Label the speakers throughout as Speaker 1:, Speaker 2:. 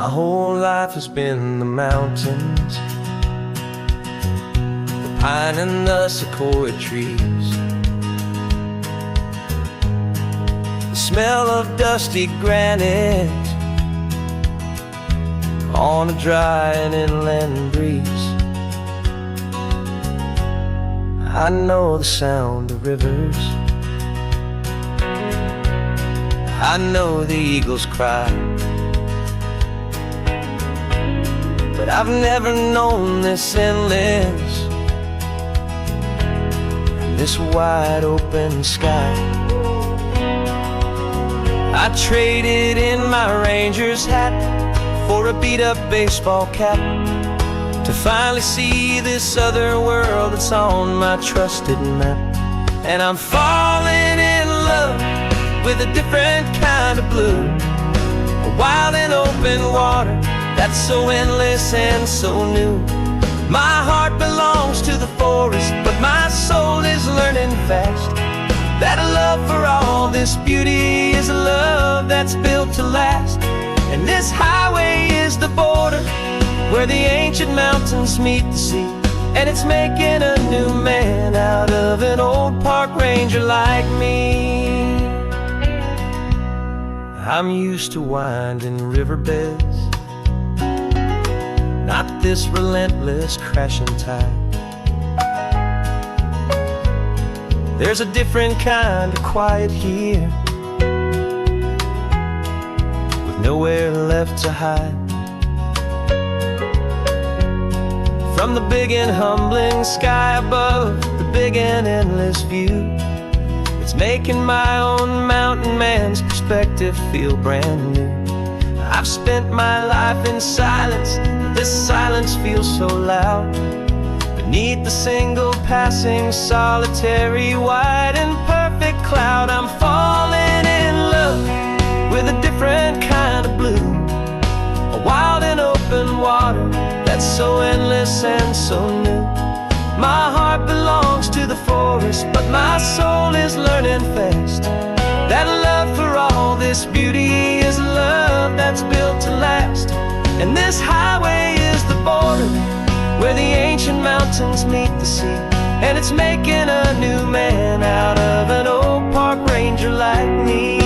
Speaker 1: My whole life has been the mountains, the pine and the sequoia trees, the smell of dusty granite on a dry and inland breeze. I know the sound of rivers, I know the eagles cry, but I've never known this endless, this wide open sky. I traded in my ranger's hat for a beat-up baseball cap, to finally see this other world that's on my trusted map. And I'm falling in love with a different kind of blue, a wild and open water that's so endless and so new. My heart belongs to the forest, but my soul is learning fast that a love for all this beauty is a love that's built to last. And this highway is the border where the ancient mountains meet the sea, and it's making a new man out of an old park ranger like me. I'm used to winding riverbeds, not this relentless crashing tide. There's a different kind of quiet here, with nowhere left to hide. From the big and humbling sky above, the big and endless view, it's making my own mountain man's perspective feel brand new. I've spent my life in silence, this silence feels so loud. Beneath the single passing solitary white and perfect cloud, I'm falling in love with a different kind of blue, a wild and open water that's so endless and so new. My heart belongs to the forest, but my soul is learning fast that a love for all this beauty is a love that's built to last. And this highway is the border where the ancient mountains meet the sea, and it's making a new man out of an old park ranger like me.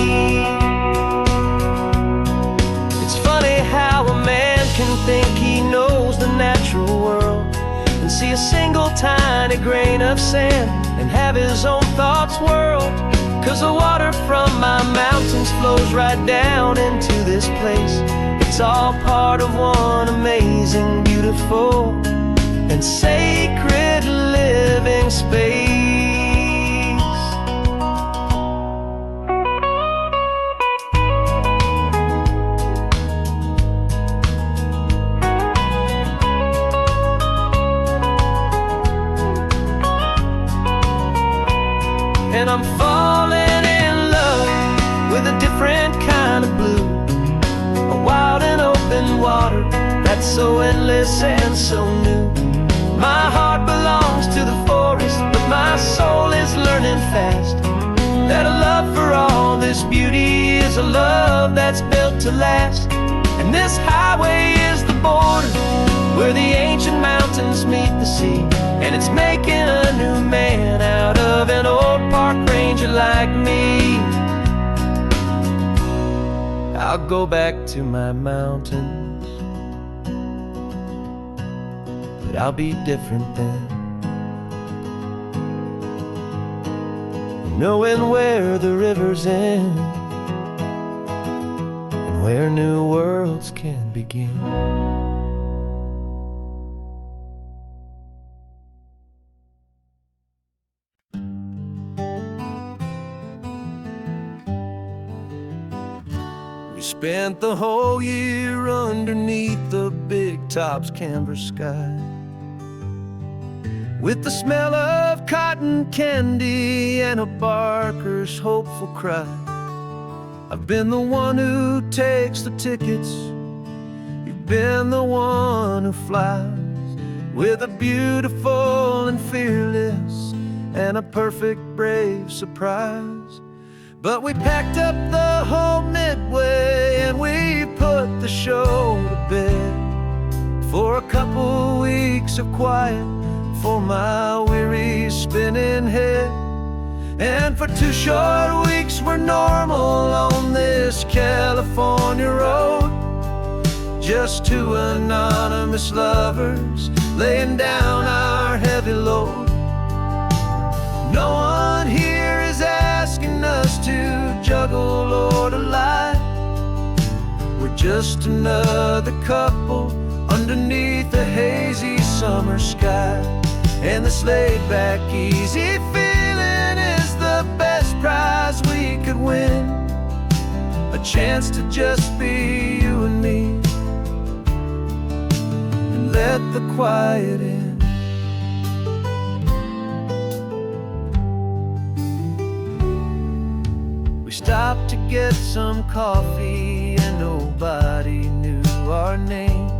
Speaker 1: It's funny how a man can think he knows the natural world and see a single tiny grain of sand and have his own thoughts whirled. 'Cause the water from my mountains flows right down into this place. It's all part of one amazing, beautiful, and sacred living space. And I'm falling in love with a different kind of blue, a wild and open water that's so endless and so new. My heart belongs to the forest, but my soul is learning fast that a love for all this beauty is a love that's built to last. And this highway is the border where the ancient mountains meet the sea, and it's making a new man out of an old park ranger like me. I'll go back to my mountains, but I'll be different then, knowing where the rivers end and where new worlds can begin. Spent the whole year underneath the big top's canvas sky, with the smell of cotton candy and a barker's hopeful cry. I've been the one who takes the tickets, you've been the one who flies, with a beautiful and fearless and a perfect brave surprise. But we packed up the whole Midway and we put the show to bed for a couple weeks of quiet for my weary spinning head. And for 2 short weeks we're normal on this California road, just 2 anonymous lovers laying down our heavy load. No one here is asking us to juggle or to lie. We're just another couple underneath the hazy summer sky. And this laid-back, easy feeling is the best prize we could win, a chance to just be you and me, and let the quiet in. We stopped to get some coffee and nobody knew our names.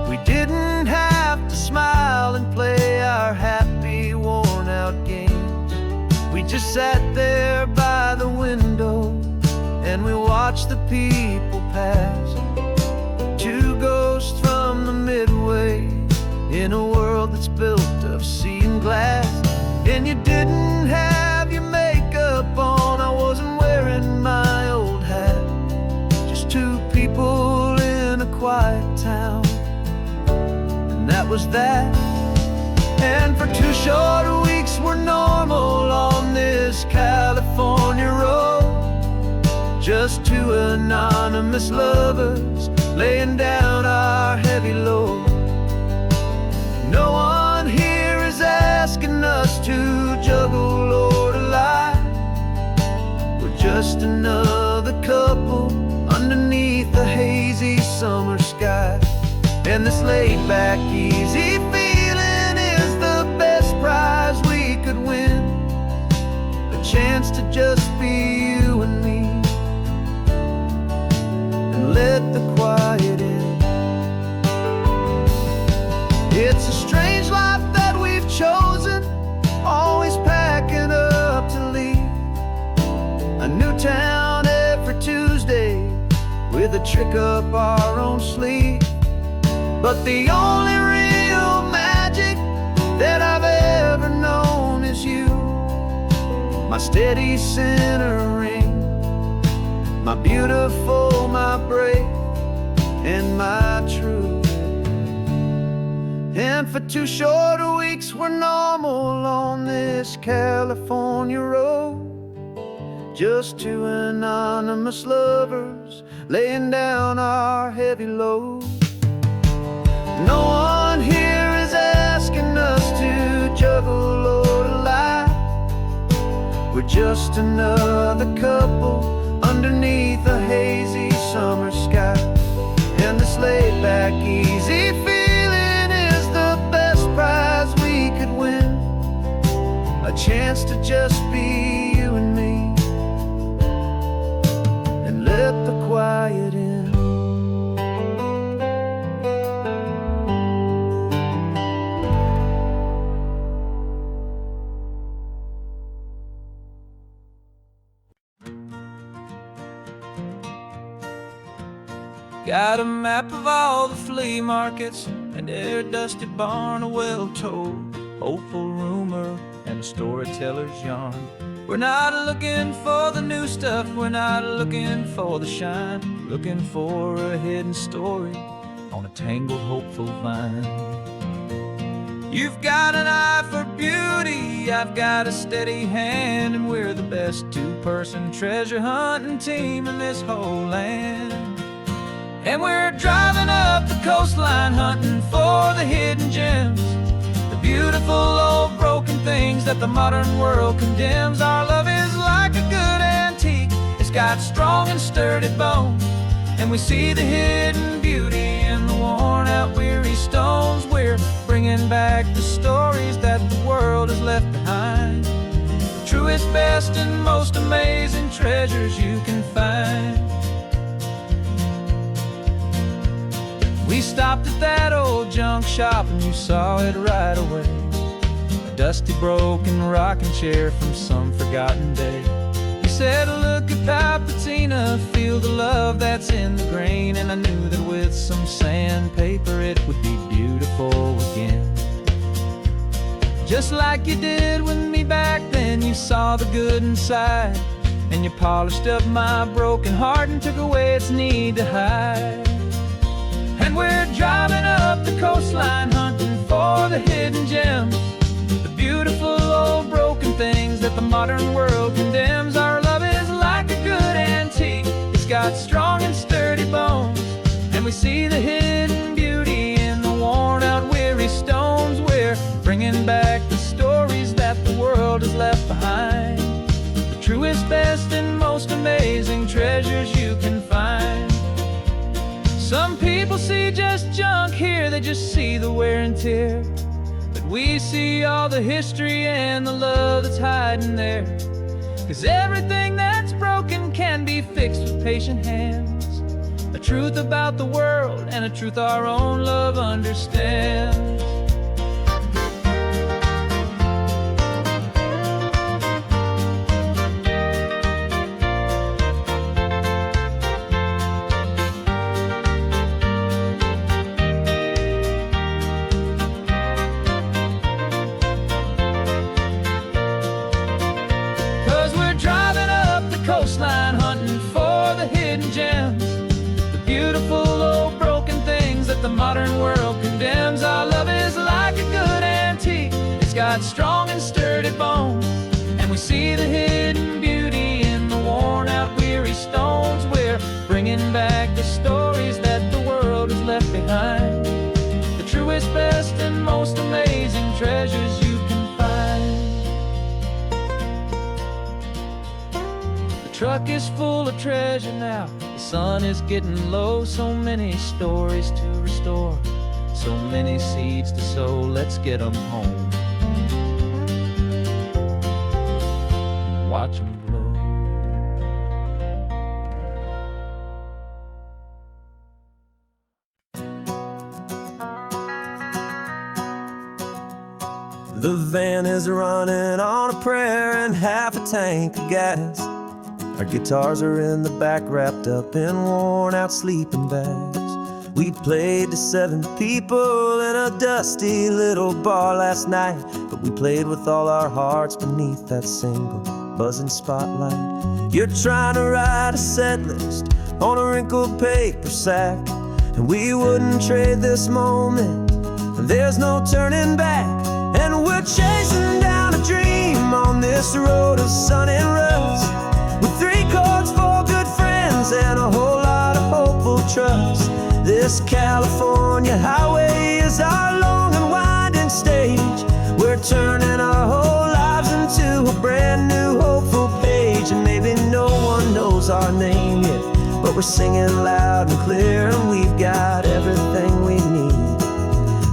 Speaker 1: We didn't have to smile and play our happy, worn-out games. We just sat there by the window and we watched the people pass. 2 ghosts from the Midway in a world that's built of sea and glass. And you didn't have your makeup on, I wasn't wearing my old hat. Just 2 people in a quiet town, and that was that. And for 2 short weeks we're normal on this California road, just 2 anonymous lovers laying down our heavy load. No one here is asking us to juggle or to lie. We're just another couple underneath the hazy summer sky. And this laid-back, easy feeling is the best prize we could win, a chance to just be you and me, and let the quiet in. It's a strange life that we've chosen, always packing up to leave. A new town every Tuesday with a trick up our own sleeve. But the only real magic that I've ever known is you, my steady centering, my beautiful, my brave, and my true. And for 2 short weeks we're normal on this California road, just 2 anonymous lovers laying down our heavy load. No one here is asking us to juggle or to lie. We're just another couple underneath a hazy summer sky. And this laid-back, easy feeling is the best prize we could win, a chance to just be you and me, and let the quiet in. Got a map of all the flea markets and every dusty barn, a well-told, hopeful rumor, and a storyteller's yarn. We're not looking for the new stuff, we're not looking for the shine, looking for a hidden story on a tangled, hopeful vine. You've got an eye for beauty, I've got a steady hand, and we're the best 2-person treasure hunting team in this whole land. And we're driving up the coastline hunting for the hidden gems, the beautiful old broken things that the modern world condemns. Our love is like a good antique, it's got strong and sturdy bones, and we see the hidden beauty in the worn out weary stones. We're bringing back the stories that the world has left behind, the truest, best, and most amazing treasures you can find. We stopped at that old junk shop and you saw it right away, a dusty, broken rocking chair from some forgotten day. You said, look at that patina
Speaker 2: arena, feel the love that's in the grain. And I knew that with some sandpaper it would be beautiful again. Just like you did with me back then, you saw the good inside, and you polished up my broken heart and took away its need to hide. And we're driving up the coastline, hunting for the hidden gems, the beautiful old broken things that the modern world condemns. Our love is like a good antique, it's got strong and sturdy bones, and we see the hidden beauty in the worn out weary stones. We're bringing back the stories that the world has left behind, the truest, best, and most amazing treasures you can find. Some people see just junk here, they just see the wear and tear, but we see all the history and the love that's hiding there. 'Cause everything that's broken can be fixed with patient hands, a truth about the world and a truth our own love understands. 'Cause we're driving up the coastline, hunting for the hidden gems, the beautiful old broken things that the modern world condemns. Our love is like a good antique, it's got strong and sturdy bones, and we see the hidden beauty in the worn out weary stones. We're bringing back the stories that the world has left behind, the truest, best, and most amazing treasures you can find. The truck is full of treasure now, the sun is getting low. So many stories to restore, so many seeds to sow. Let's get them home, watch them blow.
Speaker 1: The van is running on a prayer and half a tank of gas. Our guitars are in the back, wrapped up in worn-out sleeping bags. We played to 7 people in a dusty little bar last night, but we played with all our hearts beneath that single buzzing spotlight. You're trying to write a set list on a wrinkled paper sack, and we wouldn't trade this moment. There's no turning back, and we're chasing down a dream on this road of sun and rust, with 3 chords, 4 good friends, and a whole lot of hopeful trust. This California highway is our long and winding stage. We're turning our whole lives into a brand new hopeful page. And maybe no one knows our name yet, but we're singing loud and clear, and we've got everything we need,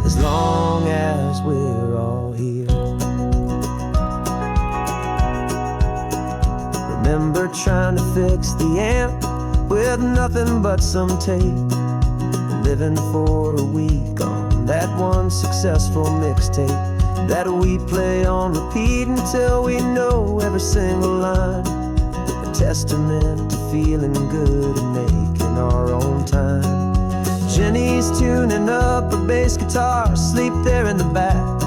Speaker 1: as long as we're all here. Remember trying to fix the amp with nothing but some tape, living for a week on that one successful mixtape that we play on repeat until we know every single line, a testament to feeling good and making our own time. Jenny's tuning up a bass guitar, asleep there in the back.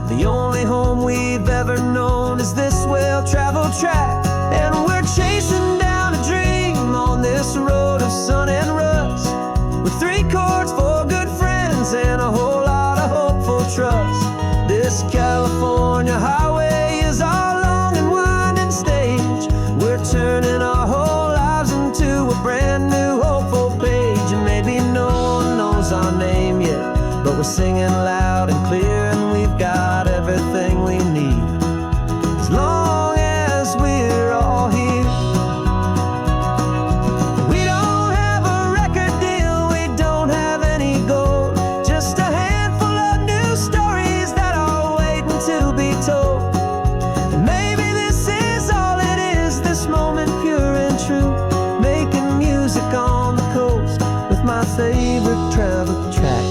Speaker 1: The only home we've ever known is this well-traveled track, and we're chasing down a dream on this road of sun and rust, with 3 chords, 4 good friends, and a whole lot of hopeful trust. This California highway is our long and winding stage. We're turning our whole lives into a brand new hopeful page. And maybe no one knows our name yet, but we're singing loud and clear, and we've got everything we need, as long as we're all here. We don't have a record deal, we don't have any gold, just a handful of new stories that are waiting to be told. And maybe this is all it is, this moment pure and true, making music on the coast with my favorite travel track.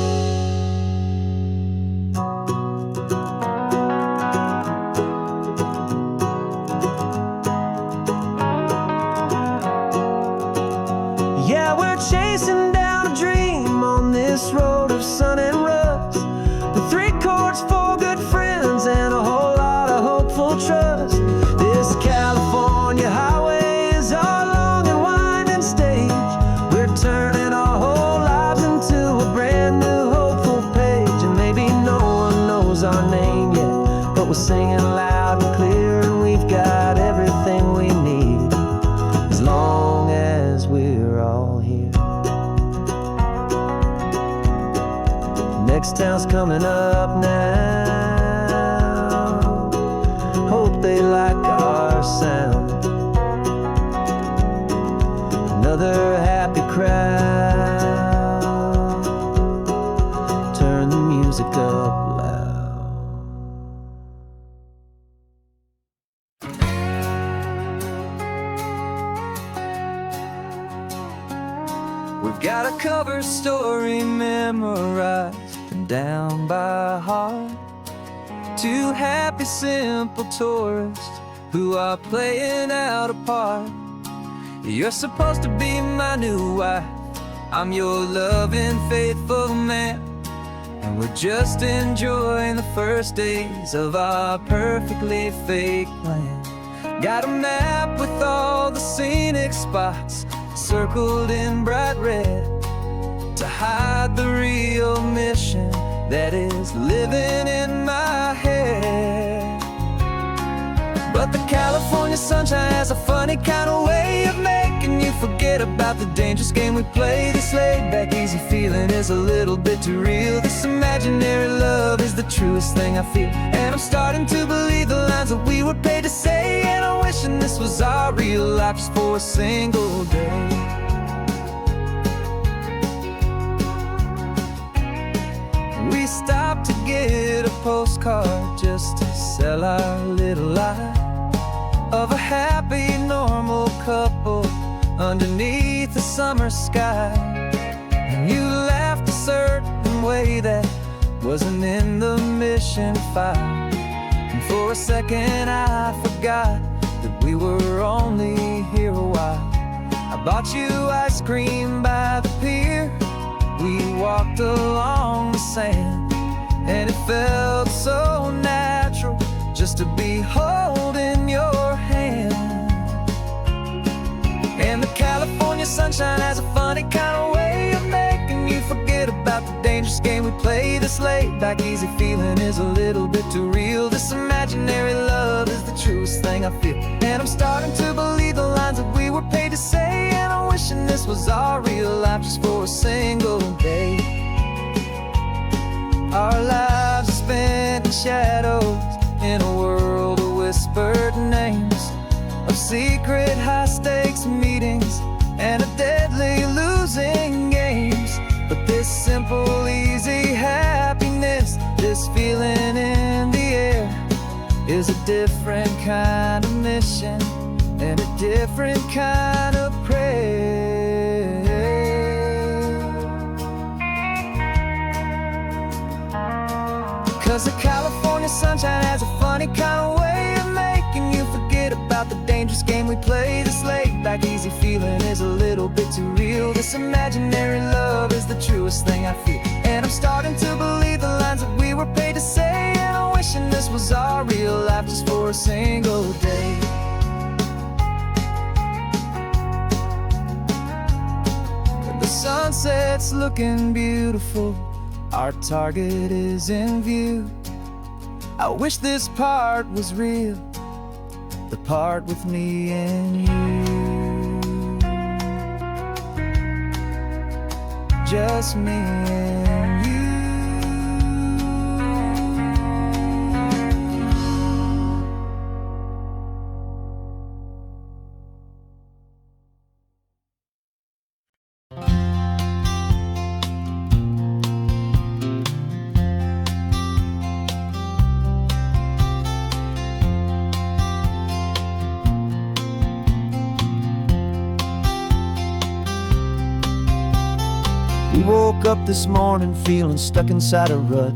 Speaker 1: as long as we're all here. Next town's coming up now. Hope they like our sound. Another happy crowd. Turn the music up loud. We've got a cover story memorized and down by heart. Two happy, simple tourists who are playing out a part. You're supposed to be my new wife. I'm your loving, faithful man. And we're just enjoying the first days of our perfectly fake plan. Got a map with all the scenic spots circled in bright red to hide the real mission that is living in my head. But the California sunshine has a funny kind of way of making you forget about the dangerous game we play. This laid-back, easy feeling is a little bit too real. This imaginary love is the truest thing I feel. And I'm starting to believe the lines that we were paid to say. And I'm wishing this was our real life just for a single day. We stopped to get a postcard just to sell our little lie of a happy, normal couple underneath the summer sky. And you laughed a certain way that wasn't in the mission file. And for a second I forgot that we were only here a while. I bought you ice cream by the pier. We walked along the sand, and it felt so natural just to be holding your hand. And the California sunshine has a funny kind of way of making you forget about the dangerous game we play. This laid-back, easy feeling is a little bit too real. This imaginary love is the truest thing I feel. And I'm starting to believe the lines that we were paid to say. And I'm wishing this was our real life just for a single day. Our lives are spent in shadows, in a world of whispered names, of secret high-stakes meetings and of deadly losing games. But this simple, easy happiness, this feeling in the air, is a different kind of mission and a different kind of prayer. 'Cause the California sunshine has a funny kind of way of making you forget about the dangerous game we play. This laid-back, easy feeling is a little bit too real. This imaginary love is the truest thing I feel. And I'm starting to believe the lines that we were paid to say. And I'm wishing this was our real life just for a single day. The sunset's looking beautiful, our target is in view. I wish this part was real, the part with me and you. Just me and you. We woke up this morning feeling stuck inside a rut.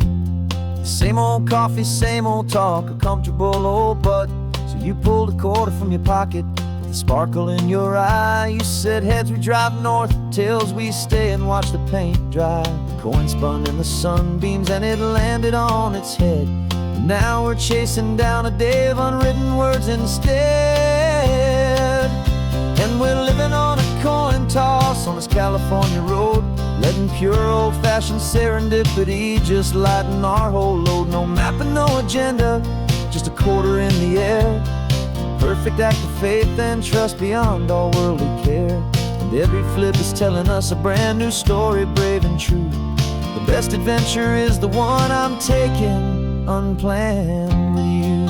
Speaker 1: The same old coffee, same old talk, a comfortable old butt. So you pulled a quarter from your pocket with a sparkle in your eye. You said, heads we drive north, tails we stay and watch the paint dry. The coin spun in the sunbeams and it landed on its head. And now we're chasing down a day of unwritten words instead. And we're living on a coin toss on this California road, letting pure old-fashioned serendipity just lighten our whole load. No map and no agenda, just a quarter in the air, perfect act of faith and trust beyond all worldly care. And every flip is telling us a brand new story, brave and true. The best adventure is the one I'm taking unplanned with you.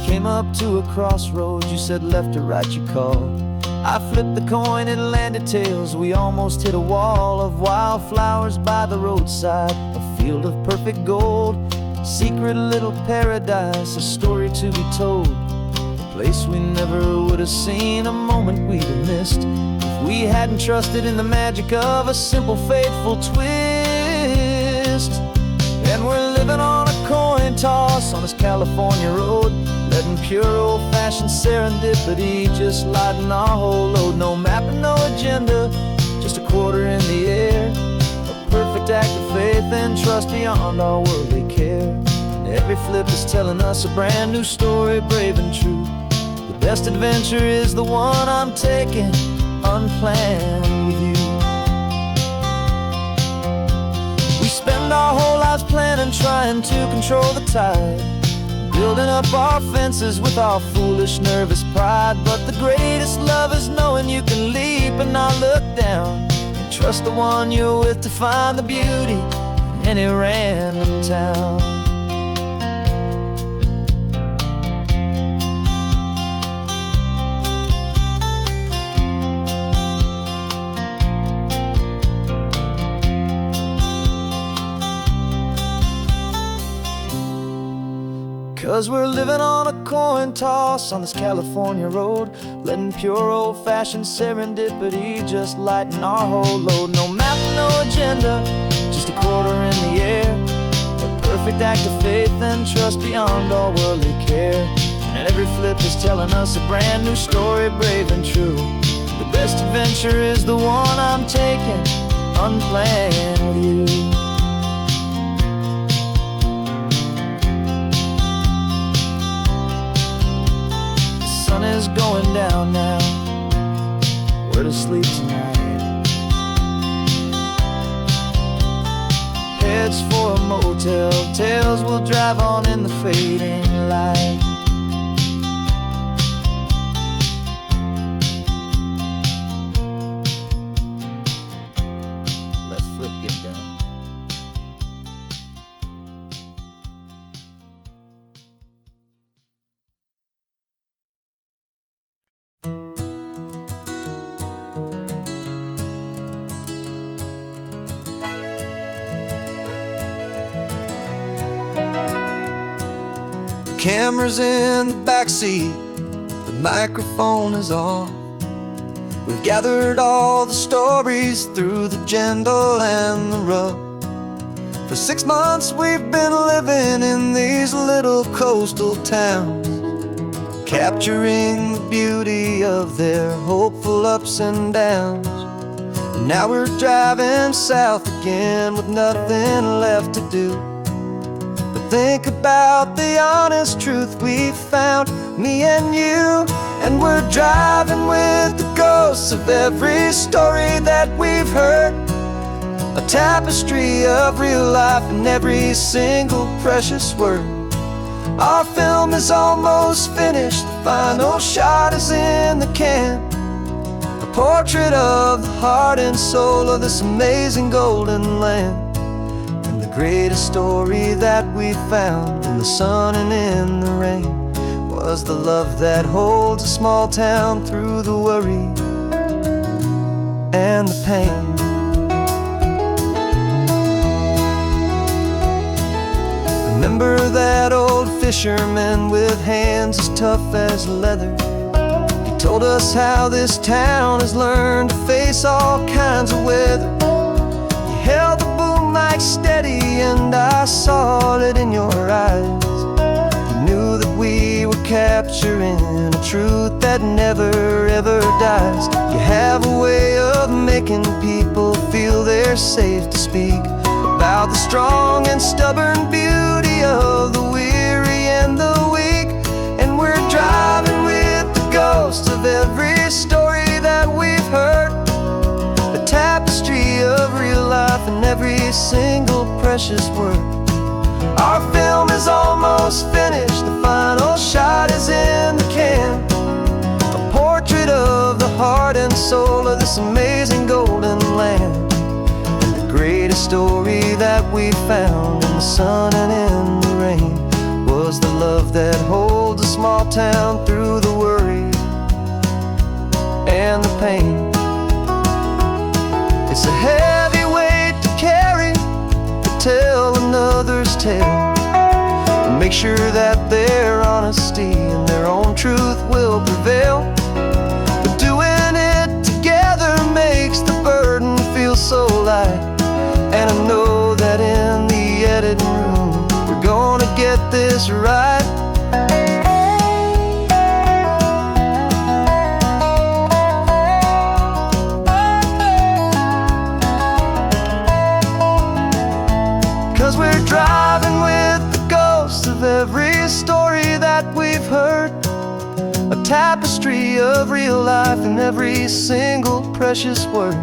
Speaker 1: Came up to a crossroads, you said left or right, you called. I flipped the coin, it landed tails. We almost hit a wall of wildflowers by the roadside, a field of perfect gold, secret little paradise, a story to be told, a place we never would have seen, a moment we'd have missed if we hadn't trusted in the magic of a simple, faithful twist. And we're living on a coin toss on this California road, letting pure old-fashioned serendipity just lighten our whole load. No map and no agenda, just a quarter in the air, a perfect act of faith and trust beyond all worldly care. And every flip is telling us a brand new story, brave and true. The best adventure is the one I'm taking unplanned with you. We spend our whole lives planning, trying to control the tide, building up our fences with our foolish, nervous pride. But the greatest love is knowing you can leap and not look down, and trust the one you're with to find the beauty in any random town. 'Cause we're living on a coin toss on this California road, letting pure old-fashioned serendipity just lighten our whole load. No map, no agenda, just a quarter in the air, a perfect act of faith and trust beyond all worldly care. And every flip is telling us a brand new story, brave and true. The best adventure is the one I'm taking unplanned with you. The sun is going down now, we're to sleep tonight. Heads for a motel, tails will drive on in the fading light. Let's flip get down. Camera's in the backseat, the microphone is on. We've gathered all the stories through the gentle and the rough. For 6 months we've been living in these little coastal towns, capturing the beauty of their hopeful ups and downs. And now we're driving south again with nothing left to do. Think about the honest truth we found, me and you. And we're driving with the ghosts of every story that we've heard, a tapestry of real life in every single precious word. Our film is almost finished, the final shot is in the can, a portrait of the heart and soul of this amazing golden land. Greatest story that we found in the sun and in the rain was the love that holds a small town through the worry and the pain. Remember that old fisherman with hands as tough as leather? He told us how this town has learned to face all kinds of weather. You held the boom mic steady and I saw it in your eyes. You knew that we were capturing a truth that never ever dies. You have a way of making people feel they're safe to speak about the strong and stubborn beauty of the weary and the weak. And we're driving with the ghosts of every story that we've heard, a tapestry of real life in every single present. precious work. Our film is almost finished, the final shot is in the can. A portrait of the heart and soul of this amazing golden land. And the greatest story that we found in the sun and in the rain was the love that holds a small town through the worry and the pain. It's a heavy weight to carry, to tell another's tale, and make sure that their honesty and their own truth will prevail. But doing it together makes the burden feel so light. And I know that in the editing room we're gonna get this right. 'Cause we're driving with the ghosts of every story that we've heard, a tapestry of real life in every single precious word.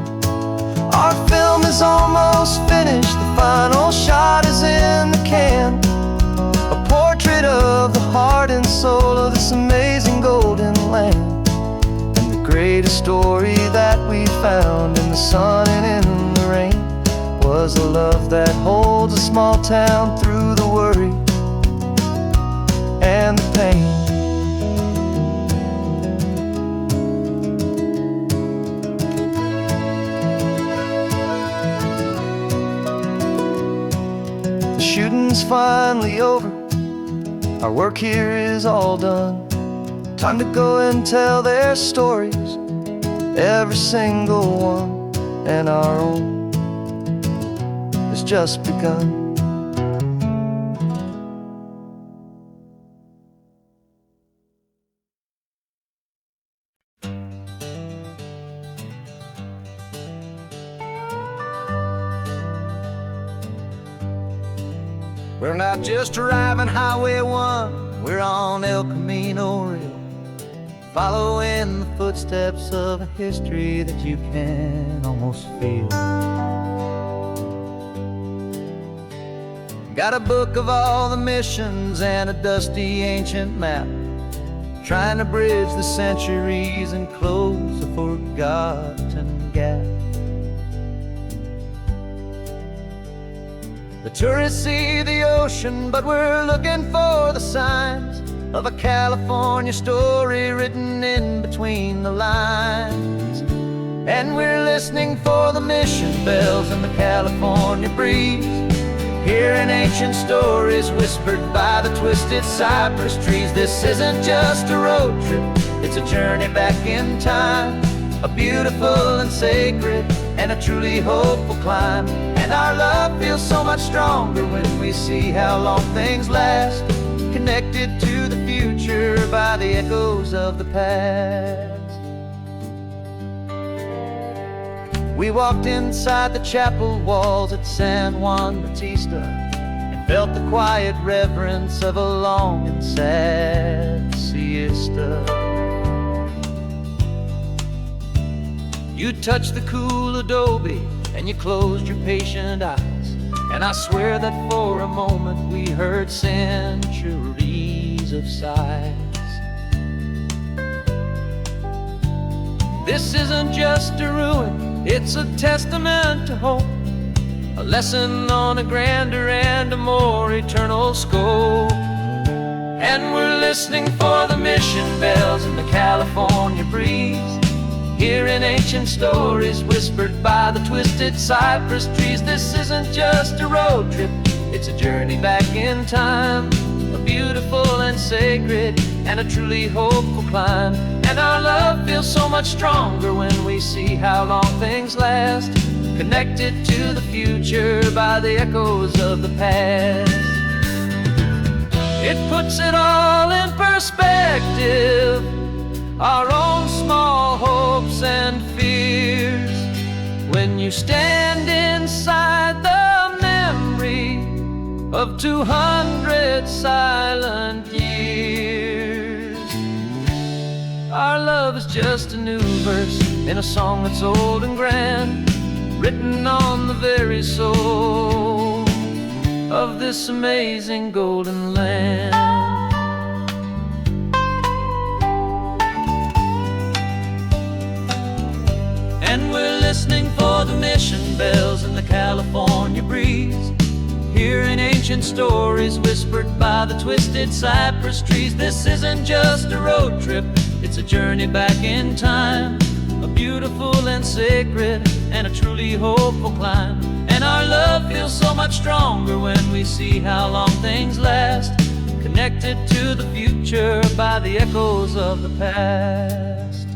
Speaker 1: Our film is almost finished, the final shot is in the can. A portrait of the heart and soul of this amazing golden land. And the greatest story that we found in the sun and in the rain was a love that holds a small town through the worry and the pain. The shooting's finally over, our work here is all done. Time to go and tell their stories, every single one, and our own has just begun.
Speaker 2: We're not just driving Highway 1, we're on El Camino Real, following the footsteps of a history that you can almost feel. Got a book of all the missions and a dusty ancient map, trying to bridge the centuries and close a forgotten gap. The tourists see the ocean, but we're looking for the signs of a California story written in between the lines. And we're listening for the mission bells in the California breeze, hearing ancient stories whispered by the twisted cypress trees. This isn't just a road trip, it's a journey back in time, a beautiful and sacred and a truly hopeful climb. And our love feels so much stronger when we see how long things last, connected to the future by the echoes of the past. We walked inside the chapel walls at San Juan Bautista and felt the quiet reverence of a long and sad siesta. You touched the cool adobe and you closed your patient eyes, and I swear that for a moment we heard centuries of sighs. This isn't just a ruin, it's a testament to hope, a lesson on a grander and a more eternal scope. And we're listening for the mission bells in the California breeze, hearing ancient stories whispered by the twisted cypress trees. This isn't just a road trip, it's a journey back in time, a beautiful and sacred and a truly hopeful climb. And our love feels so much stronger when we see how long things last, connected to the future by the echoes of the past. It puts it all in perspective, our own small hopes and fears, when you stand inside the memory of 200 silent years. Our love is just a new verse in a song that's old and grand, written on the very soul of this amazing golden land. And we're listening for the mission bells in the California breeze, hearing ancient stories whispered by the twisted cypress trees. This isn't just a road trip, it's a journey back in time, a beautiful and sacred and a truly hopeful climb. And our love feels so much stronger when we see how long things last, connected to the future by the echoes of the past.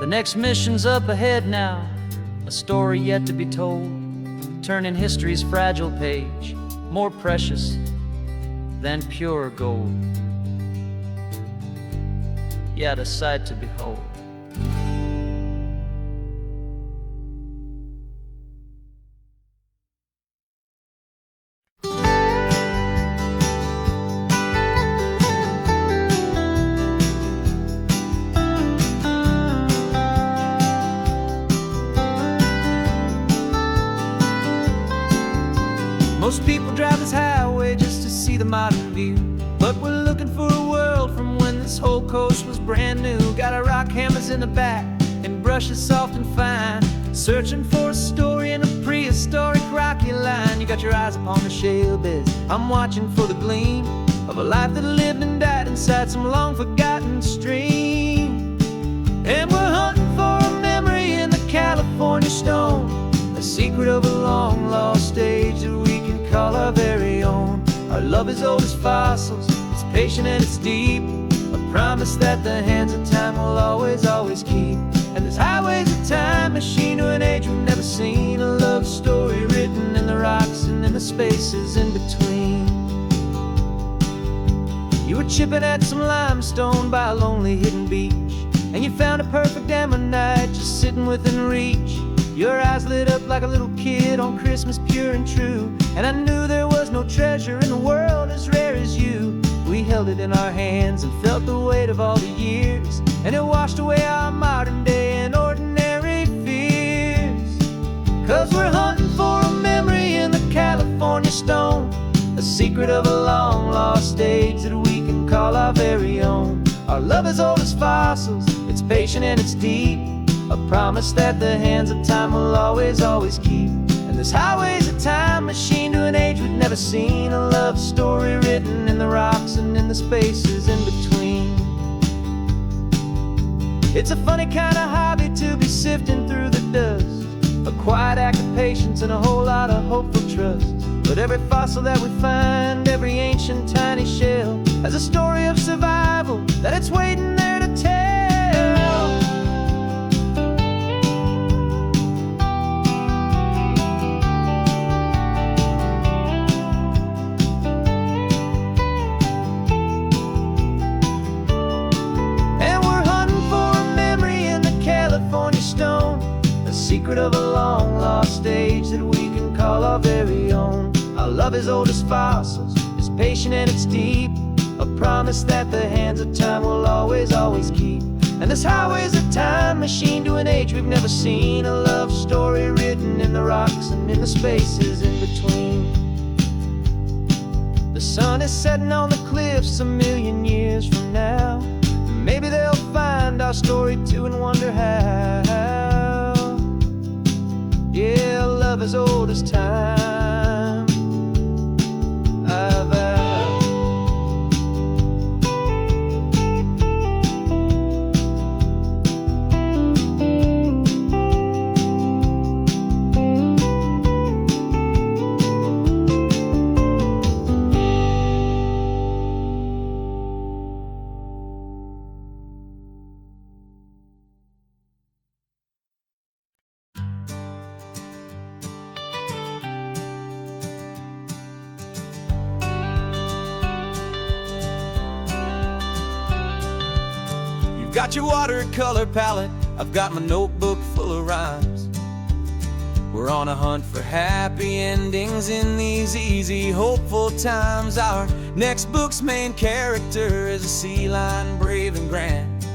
Speaker 2: The next mission's up ahead now, a story yet to be told, turning history's fragile page more precious than pure gold. Yet a sight to behold. Most people drive this highway just to see the modern view, but we're looking for a world from when this whole coast was brand new. Got our rock hammers in the back and brushes soft and fine, searching for a story in a prehistoric rocky line. You got your eyes upon the shale beds, I'm watching for the gleam of a life that lived and died inside some long forgotten stream. And we're hunting for a memory in the California stone, a secret of a long lost age that we can call our very own. Our love is old as fossils, it's patient and it's deep, a promise that the hands of time will always, always keep. And this highway's a time machine to an age we've never seen, a love story written in the rocks and in the spaces in between. You were chipping at some limestone by a lonely hidden beach, and you found a perfect ammonite just sitting within reach. Your eyes lit up like a little kid on Christmas, pure and true, and I knew there was no treasure in the world as rare as you. We held it in our hands and felt the weight of all the years, and it washed away our modern day and ordinary fears. 'Cause we're hunting for a memory in the California stone, a secret of a long lost age that we can call our very own. Our love is old as fossils, it's patient and it's deep, a promise that the hands of time will always, always keep. And this highway's a time machine to an age we've never seen, a love story written in the rocks and in the spaces in between. It's a funny kind of hobby to be sifting through the dust, a quiet act of patience and a whole lot of hopeful trust. But every fossil that we find, every ancient tiny shell, has a story of survival that it's waiting there to tell. Secret of a long lost age that we can call our very own. Our love is old as fossils, it's patient and it's deep, a promise that the hands of time will always, always keep. And this highway's a time machine to an age we've never seen, a love story written in the rocks and in the spaces in between. The sun is setting on the cliffs a million years from now, maybe they'll find our story too and wonder how. Yeah, love as old as time, I vow. Got your watercolor palette, I've got my notebook full of rhymes. We're on a hunt for happy endings in these easy, hopeful times. Our next book's main character is a sea lion, brave and grand,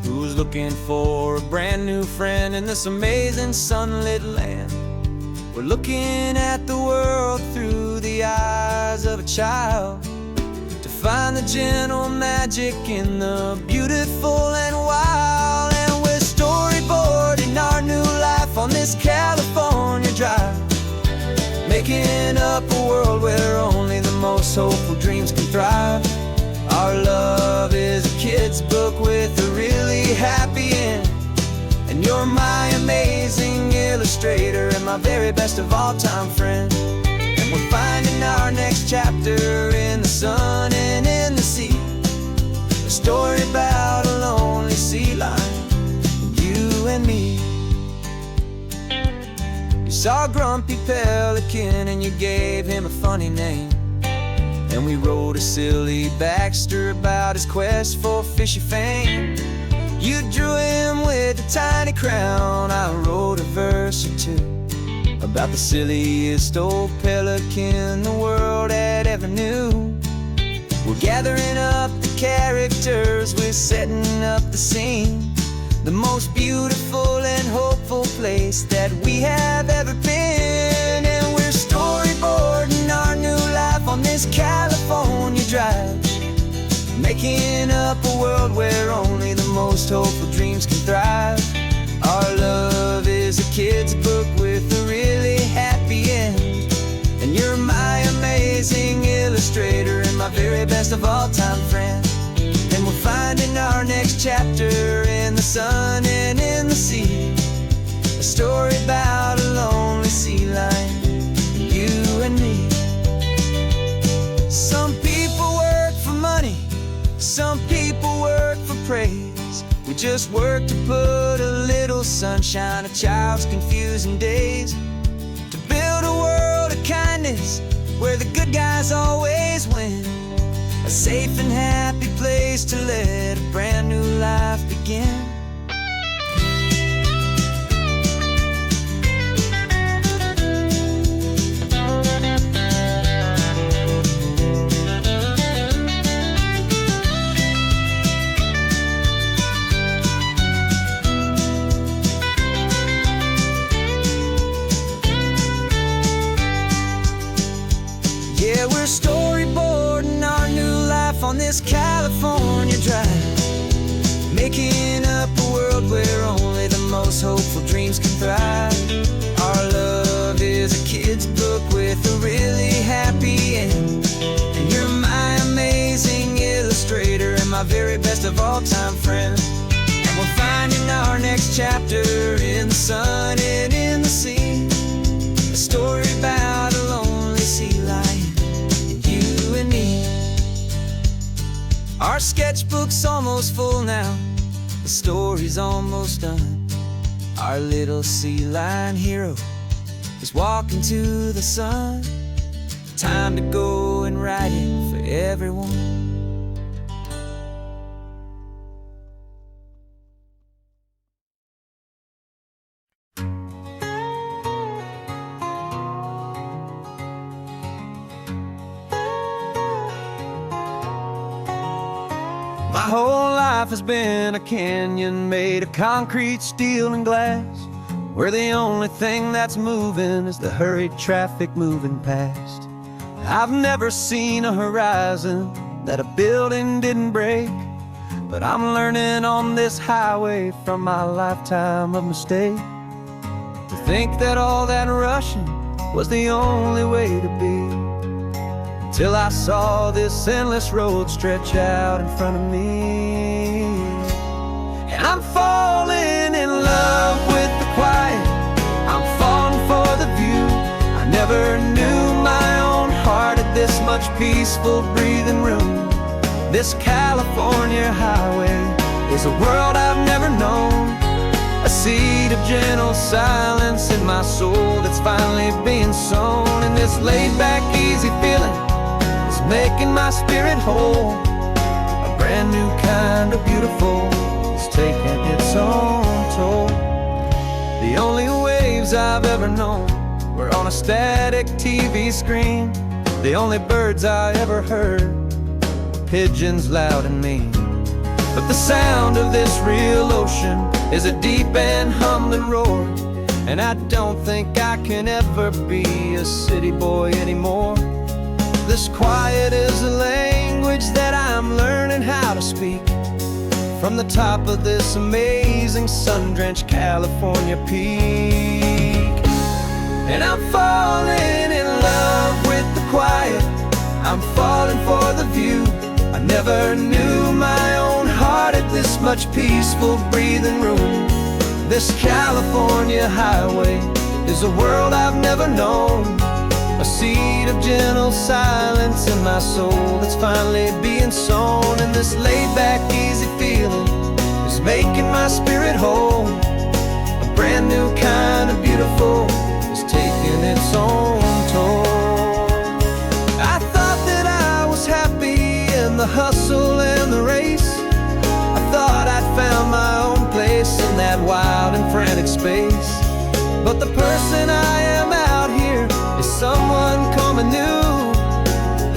Speaker 2: who's looking for a brand new friend in this amazing sunlit land. We're looking at the world through the eyes of a child, to find the gentle magic in the beautiful and wild. And we're storyboarding our new life on this California drive, making up a world where only the most hopeful dreams can thrive. Our love is a kid's book with a really happy end, and you're my amazing illustrator and my very best of all time friend. And we're finding our next chapter in the sun and in the sea, a story about a lonely sea lion, you and me. You saw a grumpy pelican and you gave him a funny name, and we wrote a silly Baxter about his quest for fishy fame. You drew him with a tiny crown, I wrote a verse or two about the silliest old pelican the world had ever knew. We're gathering up the characters, we're setting up the scene, the most beautiful and hopeful place that we have ever been. And we're storyboarding our new life on this California drive, making up a world where only the most hopeful dreams can thrive. Our love is a kid's book with a really happy end, and you're my amazing illustrator and my very best of all time friend. And we're finding our next chapter in the sun and in the sea, a story about a lonely sea lion, you and me. Some people work for money, some people work for praise. We just work to put a little sunshine in a child's confusing days, to build a world of kindness where the good guys always win, a safe and happy place to let a brand new life begin. Yeah, we're storyboarding our new life on this California drive, making up a world where only the most hopeful dreams can thrive. Our love is a kid's book with a really happy end, and you're my amazing illustrator and my very best of all time friend. And we're finding our next chapter in the sun and in the sea, a story about a lonely sea lion, you and me. Our sketchbook's almost full now, the story's almost done. Our little sea lion hero is walking to the sun. Time to go and write it for everyone. My whole life has been a canyon made of concrete, steel, and glass, where the only thing that's moving is the hurried traffic moving past. I've never seen a horizon that a building didn't break, but I'm learning on this highway from my lifetime of mistake, to think that all that rushing was the only way to be. Till I saw this endless road stretch out in front of me, and I'm falling in love with the quiet, I'm falling for the view. I never knew my own heart had this much peaceful breathing room. This California highway is a world I've never known, a seed of gentle silence in my soul that's finally being sown. And this laid-back, easy feeling making my spirit whole, a brand new kind of beautiful is taking its own toll. The only waves I've ever known were on a static TV screen. The only birds I ever heard were pigeons loud and mean. But the sound of this real ocean is a deep and humbling roar,
Speaker 1: and I don't think I can ever be a city boy anymore. This quiet is a language that I'm learning how to speak from the top of this amazing sun-drenched California peak. And I'm falling in love with the quiet, I'm falling for the view. I never knew my own heart had this much peaceful breathing room. This California highway is a world I've never known, a seed of gentle silence in my soul that's finally being sown. And this laid-back, easy feeling is making my spirit whole. A brand new kind of beautiful is taking its own toll. I thought that I was happy in the hustle and the race. I thought I'd found my own place in that wild and frantic space. But the person I am out here is someone coming new,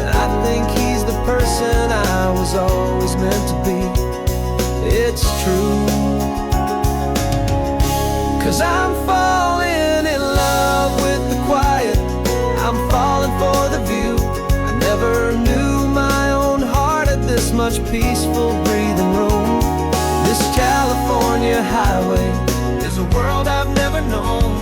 Speaker 1: and I think he's the person I was always meant to be. It's true, 'cause I'm falling in love with the quiet, I'm falling for the view. I never knew my own heart had this much peaceful breathing room. This California highway is a world I've never known,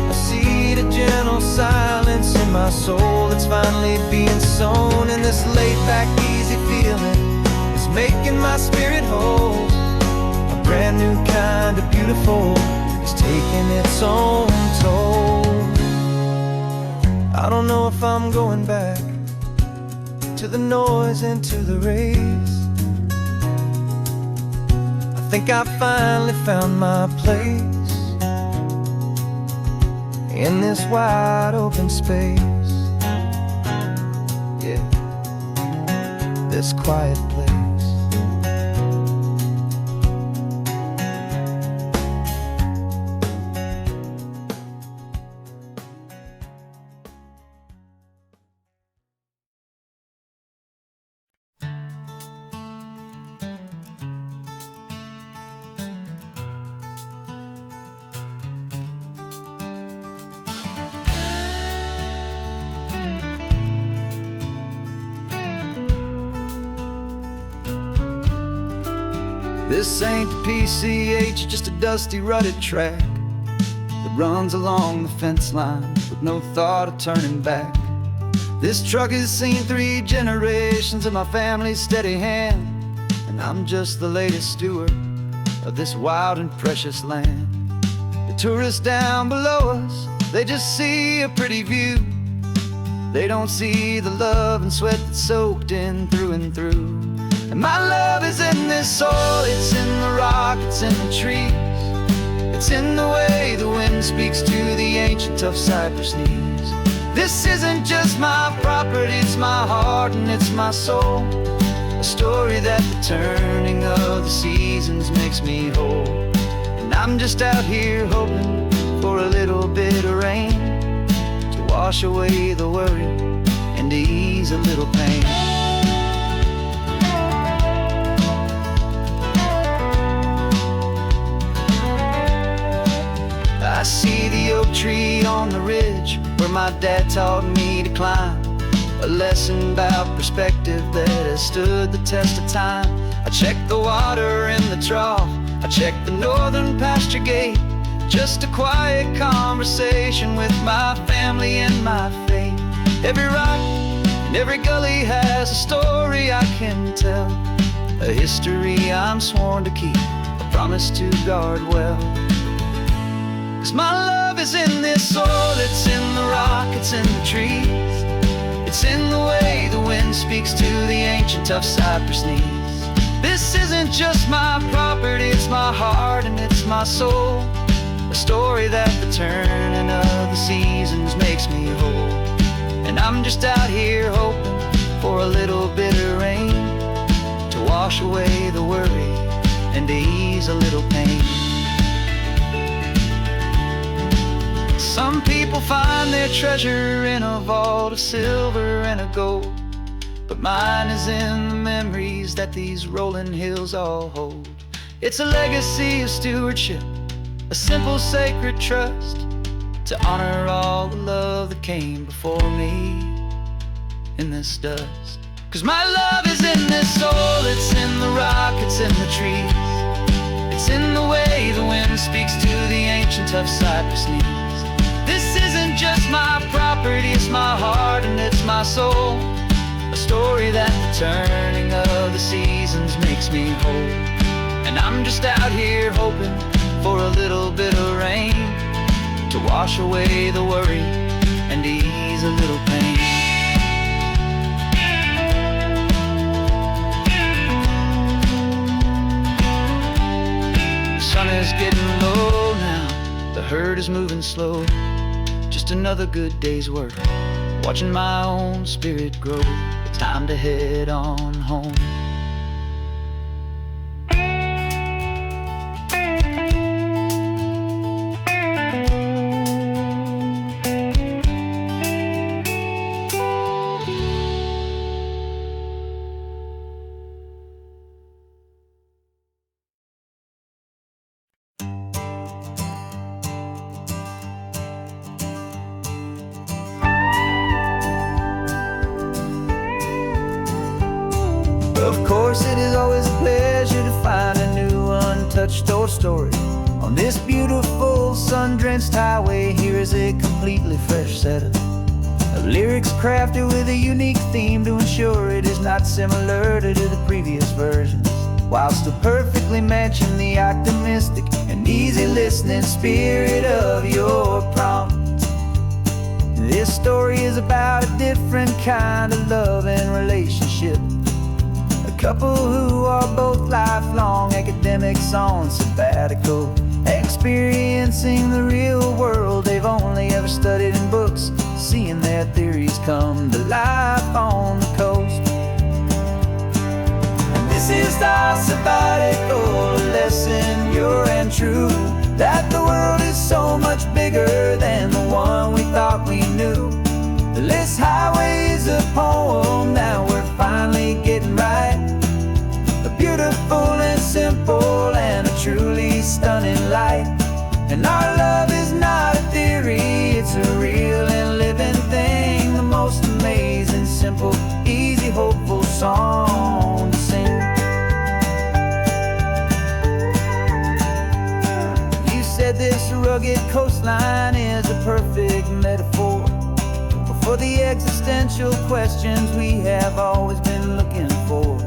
Speaker 1: a seed of gentle silence in my soul that's finally being sown. And this laid-back, easy feeling is making my spirit whole. A brand new kind of beautiful is taking its own toll. I don't know if I'm going back to the noise and to the race. I think I finally found my place in this wide open space. Yeah, this quiet place. This ain't the PCH, just a dusty, rutted track that runs along the fence line with no thought of turning back. This truck has seen 3 generations of my family's steady hand, and I'm just the latest steward of this wild and precious land. The tourists down below us, they just see a pretty view. They don't see the love and sweat that's soaked in through and through. And my love is in this soil, it's in the rock, it's in the trees. It's in the way the wind speaks to the ancient tough cypress knees. This isn't just my property, it's my heart and it's my soul. A story that the turning of the seasons makes me whole. And I'm just out here hoping for a little bit of rain to wash away the worry and to ease a little pain. I see the oak tree on the ridge where my dad taught me to climb, a lesson about perspective that has stood the test of time. I check the water in the trough, I check the northern pasture gate, just a quiet conversation with my family and my faith. Every rock and every gully has a story I can tell, a history I'm sworn to keep, a promise to guard well. 'Cause my love is in this soil, it's in the rock, it's in the trees. It's in the way the wind speaks to the ancient tough cypress knees. This isn't just my property, it's my heart and it's my soul. A story that the turning of the seasons makes me whole. And I'm just out here hoping for a little bit of rain to wash away the worry and to ease a little pain. Some people find their treasure in a vault of silver and of gold, but mine is in the memories that these rolling hills all hold. It's a legacy of stewardship,
Speaker 2: a simple sacred trust to honor all the love that came before me in this dust. 'Cause my love is in this soul, it's in the rock, it's in the trees. It's in the way the wind speaks to the ancient tough cypress knees. This isn't just my property, it's my heart and it's my soul. A story that the turning of the seasons makes me whole. And I'm just out here hoping for a little bit of rain to wash away the worry and ease a little pain. The sun is getting low now, the herd is moving slow. Just another good day's work, watching my own spirit grow. It's time to head on home. Of course, it is always a pleasure to find a new untouched old story. On this beautiful sun-drenched highway, here is a completely fresh set of lyrics crafted with a unique theme to ensure it is not similar to the previous versions, while still perfectly matching the optimistic and easy listening spirit of your prompt. This story is about a different kind of love and relationship. A couple who are both lifelong academics on sabbatical, experiencing the real world they've only ever studied in books, seeing their theories come to life on the coast. And this is our sabbatical lesson, pure and true, that the world is so much bigger than the one we thought we knew. This highway is a poem that we're finally getting right. A beautiful and simple and a truly stunning light. And our love is not a theory, it's a real and living thing. The most amazing, simple, easy, hopeful song to sing. You said this rugged coastline is a perfect metaphor for the existential questions we have always been looking for.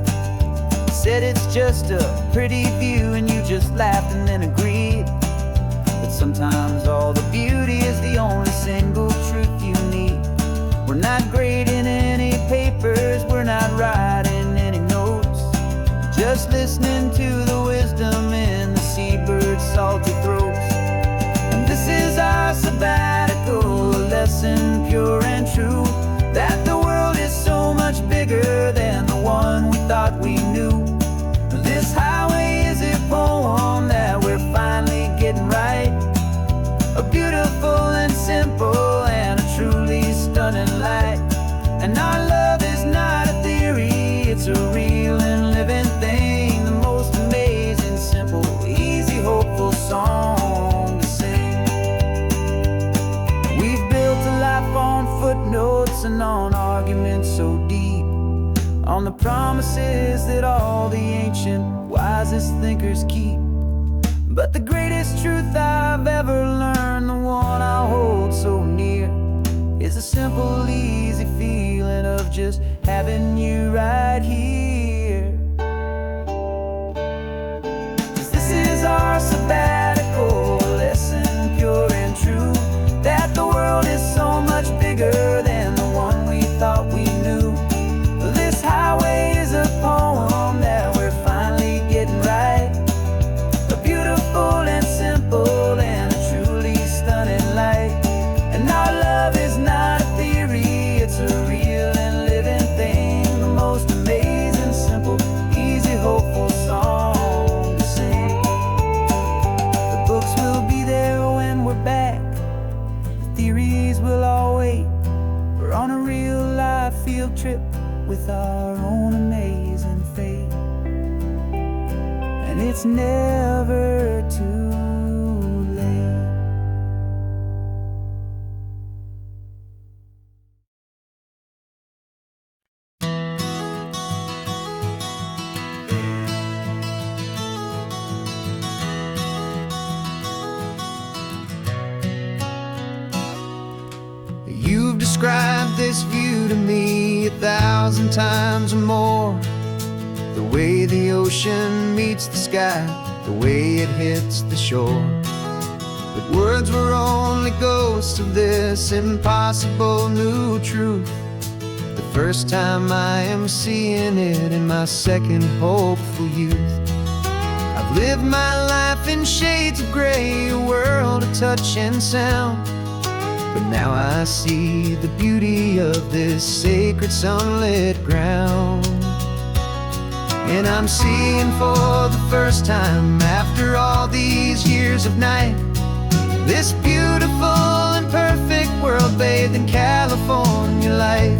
Speaker 2: Said it's just a pretty view and you just laughed and then agreed. But sometimes all the beauty is the only single truth you need. We're not grading any papers, we're not writing any notes, just listening to the wisdom in the seabird's salty throats. And this is our sabbatical lesson, pure and true, that the world is so much bigger than the one we thought we knew. This highway is a poem that we're finally getting right. A beautiful and simple and a truly stunning light. And our love is not a theory, it's a real and living thing. The most amazing, simple, easy, hopeful song to sing. We've built a life on footnotes and on arguments so deep, on the promises that all the ancient, wisest thinkers keep. But the greatest truth I've ever learned, the one I hold so near, is a simple, easy feeling of just having you right here. 'Cause this is our sabbatical lesson, pure and true, that the world is so much bigger than the one we thought we knew. This highway is a poem that we're finally getting right. A beautiful and simple and a truly stunning light. And our love is not a theory, it's a real and living thing. The most amazing, simple, easy, hopeful song to sing. The books will be there when we're back, the theories will all wait. We're on a real life field trip with our own amazing fate. And it's never too late. described this view to me 1,000 times or more. The way the ocean meets the sky, the way it hits the shore. But words were only ghosts of this impossible new truth. The first time I am seeing it in my second hopeful youth. I've lived my life in shades of gray, a world of touch and sound. But now I see the beauty of this sacred sunlit ground. And I'm seeing for the first time, after all these years of night, this beautiful and perfect world bathed in California light.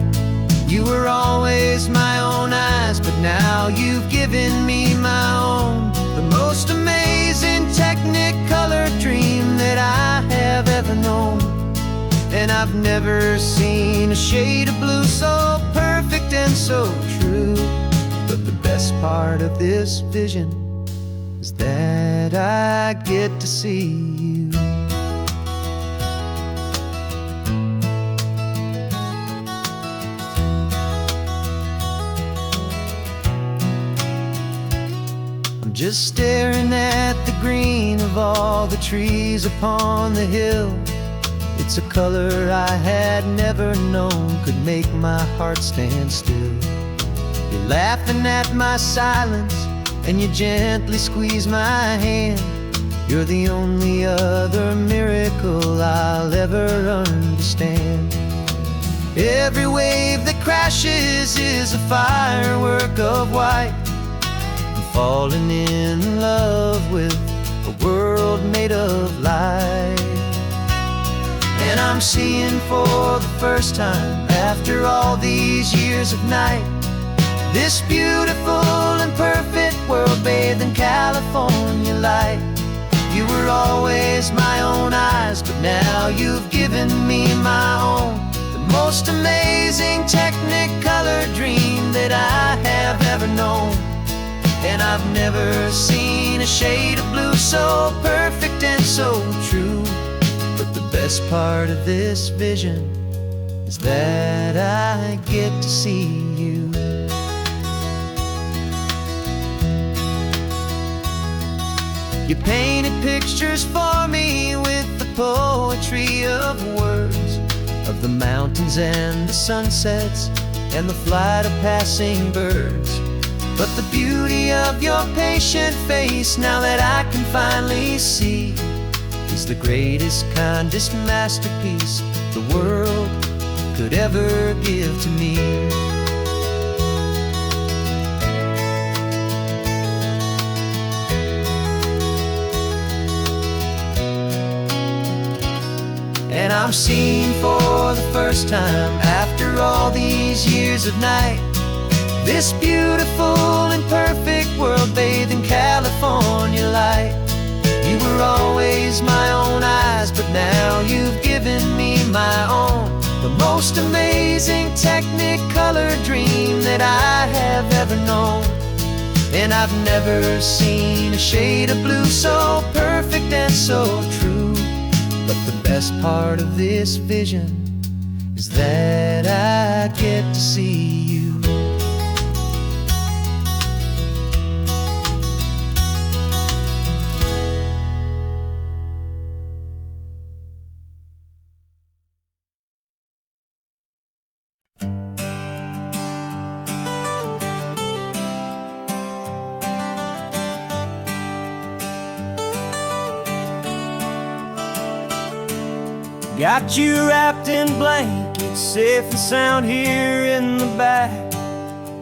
Speaker 2: You were always my own eyes, but now you've given me my own. The most amazing technicolor dream that I have ever known. And I've never seen a shade of blue so perfect and so true. But the best part of this vision is that I get to see you. Just staring at the green of all the trees upon the hill. It's a color I had never known could make my heart stand still. You're laughing at my silence, and you gently squeeze my hand. You're the only other miracle I'll ever understand. Every wave that crashes is a firework of white. Falling in love with a world made of light. And I'm seeing for the first time, after all these years of night, this beautiful and perfect world bathed in California light. You were always my own eyes, but now you've given me my own. The most amazing technicolor dream that I have ever known. And I've never seen a shade of blue so perfect and so true. But the best part of this vision is that I get to see you. You painted pictures for me with the poetry of words, of the mountains and the sunsets and the flight of passing birds. But the beauty of your patient face, now that I can finally see, is the greatest, kindest masterpiece the world could ever give to me. And I'm seeing for the first time, after all these years of night, this beautiful and perfect world bathed in California light. You were always my own eyes, but now you've given me my own. The most amazing technicolor dream that I have ever known. And I've never seen a shade of blue so perfect and so true. But the best part of this vision is that I get to see you. Got you wrapped in blankets, safe and sound here in the back.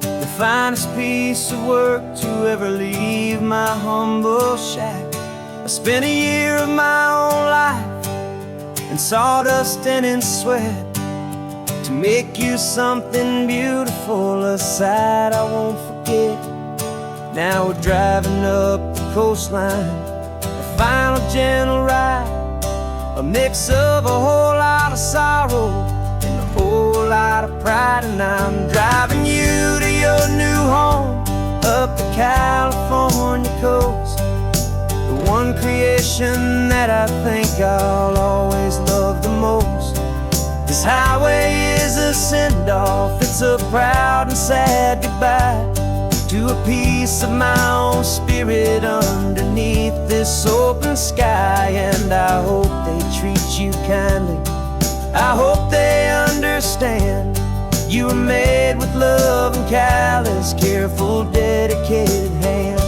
Speaker 2: The finest piece of work to ever leave my humble shack. I spent a year of my own life in sawdust and in sweat to make you something beautiful, a sight I won't forget. Now we're driving up the coastline, a final gentle ride, a mix of a whole lot of sorrow and a whole lot of pride. And I'm driving you to your new home up the California coast, the one creation that I think I'll always love the most. This highway
Speaker 1: a send-off, it's a proud and sad goodbye to a piece of my own spirit underneath this open sky. And I hope they treat you kindly, I hope they understand you were made with love and callous, careful, dedicated hands.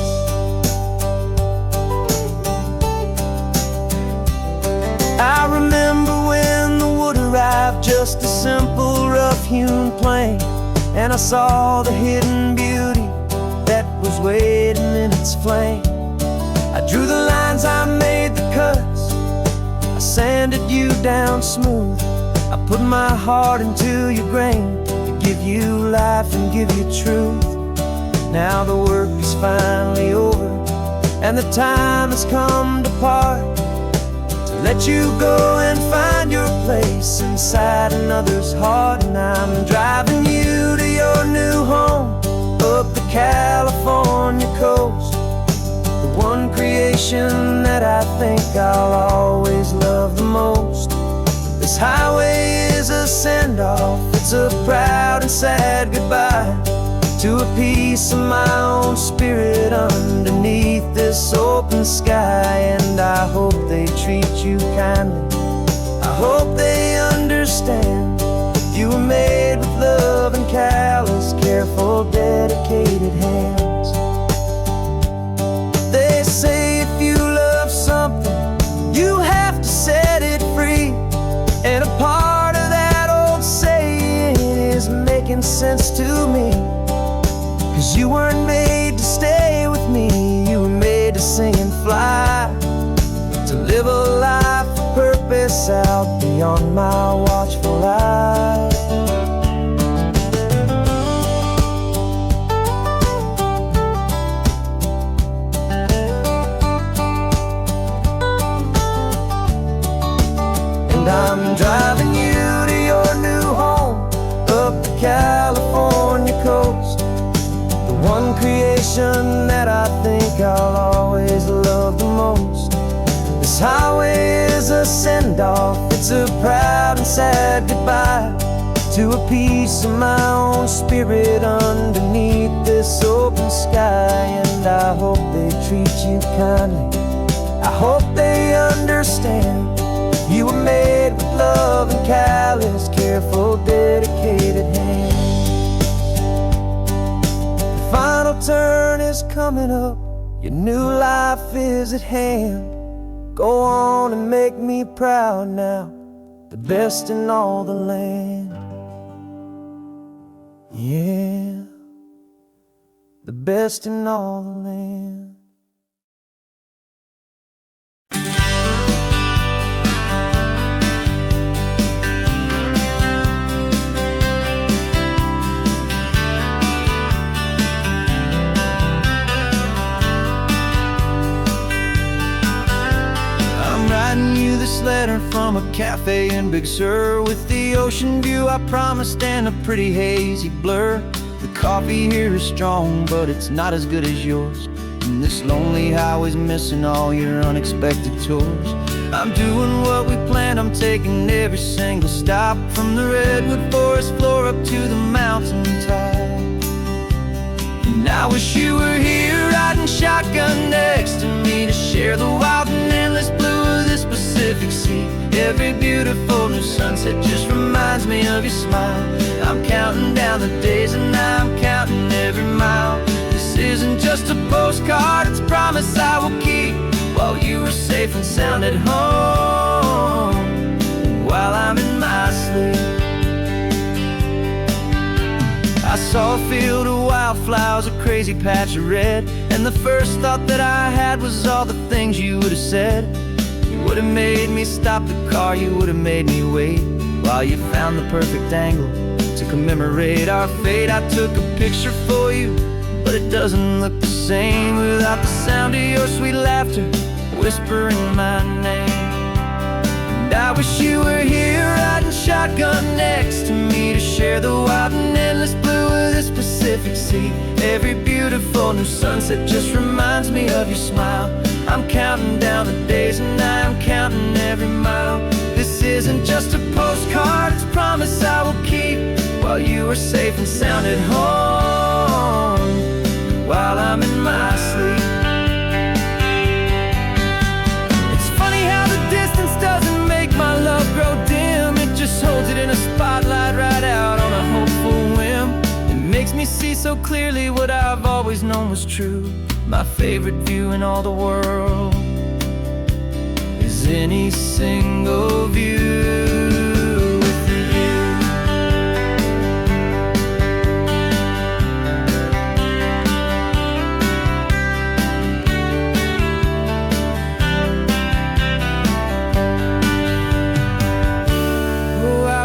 Speaker 1: I remember when the wood arrived, just a simple rough-hewn plank, and I saw the hidden beauty that was waiting in its flame. I drew the lines, I made the cuts, I sanded you down smooth. I put my heart into your grain to give you life and give you truth. Now the work is finally over, and the time has come to part, to let you go and find your place inside another's heart. And I'm driving you to your new home up the California coast, the one creation that I think I'll always love the most. This highway is a send-off, it's a proud and sad goodbye to a piece of my own spirit underneath this open sky. And I hope they treat you kindly, I hope they understand you were made with love and callous, careful, dedicated hands. They say if you love something, you have to set it free. And a part of that old saying is making sense to me, 'cause you weren't made to stay with me, you were made to sing and fly, to live a life of purpose out beyond my watchful eye. And I'm driving you to your new home up the California coast, the one creation that I think I'll always love the most. This highway is a send-off, it's a proud and sad goodbye to a piece of my own spirit underneath this open sky. And I hope they treat you kindly, I hope they understand you were made with love and callous, careful, dedicated hands. The final turn is coming up, your new life is at hand. Go on and make me proud now, the best in all the land. Yeah, the best in all the land. Writing you this letter from a cafe in Big Sur, with the ocean view I promised and a pretty hazy blur. The coffee here is strong, but it's not as good as yours, and this lonely highway's missing all your unexpected tours. I'm doing what we planned, I'm taking every single stop, from the redwood forest floor up to the mountain top. And I wish you were here riding shotgun next to me, to share the wild and endless blue of this Pacific Sea. Every beautiful new sunset just reminds me of your smile. I'm counting down the days and I'm counting every mile. This isn't just a postcard, it's a promise I will keep, while you are safe and sound at home, and while I'm in my sleep. I saw a field of wildflowers, a crazy patch of red, and the first thought that I had was all the things you would have said. You would have made me stop the car, you would have made me wait, while you found the perfect angle to commemorate our fate. I took a picture for you, but it doesn't look the same without the sound of your sweet laughter whispering my name. And I wish you were here riding shotgun next to me, to share the wild and endless blue of this Pacific Sea. Every beautiful new sunset just reminds me of your smile. I'm counting down the days and I'm counting every mile. This
Speaker 2: This isn't just a postcard, it's a promise I will keep, while you are safe and sound at home, while I'm in my sleep. It's funny how the distance doesn't make my love grow dim. It just holds it in a spotlight right out on a hopeful whim. It makes me see so clearly what I've always known was true. My favorite view in all the world is any single view.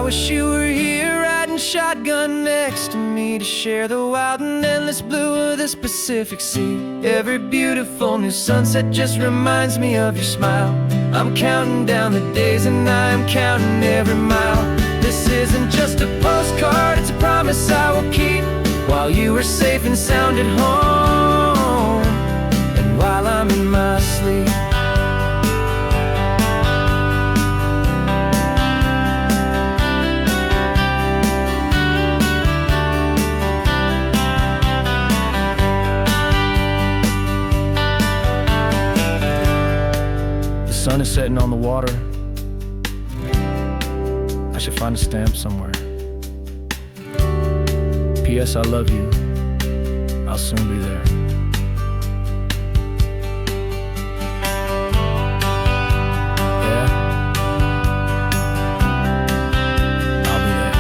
Speaker 2: Wish you were here riding shotgun next to me to share the wild and endless blue of this Pacific Sea. Every beautiful new sunset just reminds me of your smile. I'm counting down the days and I am counting every mile. This isn't just a postcard, it's a promise I will keep, while you are safe and sound at home, and while I'm in my sleep. The sun is setting on the water. I should find a stamp somewhere. P.S. I love you. I'll soon be there. Yeah? I'll be there.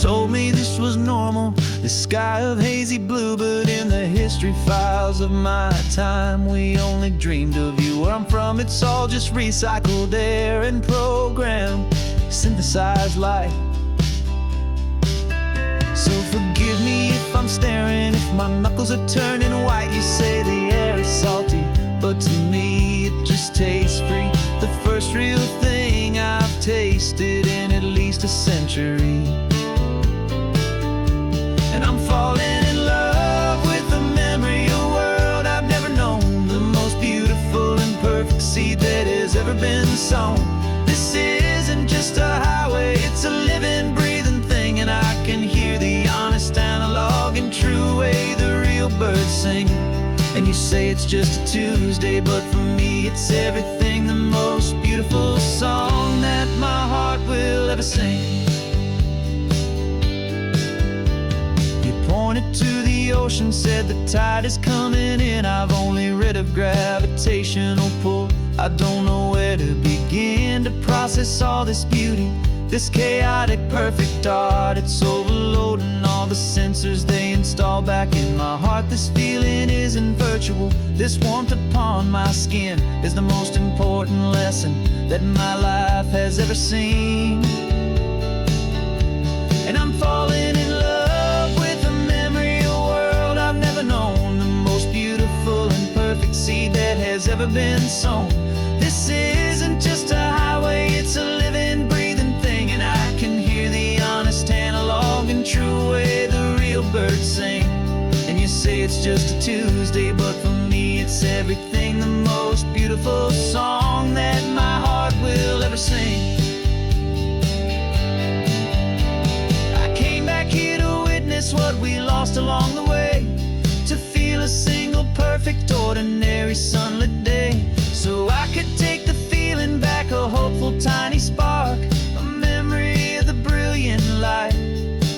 Speaker 2: Told me this was normal, this sky of hazy blue, but in the history files of my time, we only dreamed of you. Where I'm from, it's all just recycled air and programmed, synthesized light. So forgive me if I'm staring, if my knuckles are turning white. You say the air is salty, but to me it just tastes free. The first real thing I've tasted in at least a century. And I'm falling in love with the memory of a world I've never known, the most beautiful and perfect seed that has ever been sown. This isn't just a highway, it's a living, breathing thing, and I can hear the honest analog and true way the real birds sing. And you say it's just a Tuesday, but for me it's everything, the most beautiful song that my heart will ever sing. Pointed to the ocean, said the tide is coming in. I've only read of gravitational pull. I don't know where to begin to process all this beauty, this chaotic perfect art. It's overloading all the sensors they install back in my heart. This feeling isn't virtual, this warmth upon my skin is the most important lesson that my life has ever seen. And I'm falling in love with the memory of a world I've never known, the most beautiful and perfect seed that has ever been sown. This isn't just a highway, it's a living, breathing thing, and I can hear the honest analog and true way the real birds sing. And you say it's just a Tuesday, but for me it's everything, the most beautiful song that my heart will ever sing. What we lost along the way, to feel a single perfect ordinary sunlit day, so I could take the feeling back, a hopeful tiny spark, a memory of the brilliant light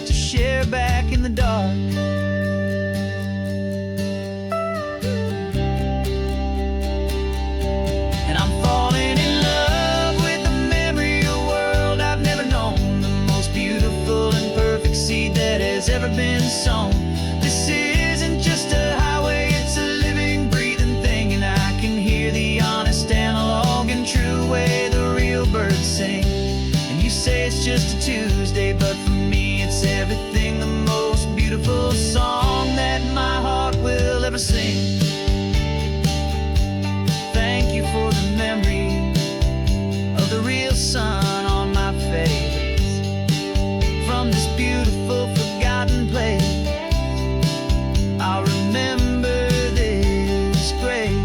Speaker 2: to share back in the dark. And I'm falling in love with the memory of a world I've never known, the most beautiful and perfect seed that has ever been sown. This isn't just a highway, it's a living, breathing thing, and I can hear the honest analog and true way the real birds sing. And you say it's just a Tuesday, but for me it's everything, the most beautiful song that my heart will ever ever seen. Thank you for the memory of the real sun on my face. From this beautiful forgotten place, I'll remember this grace.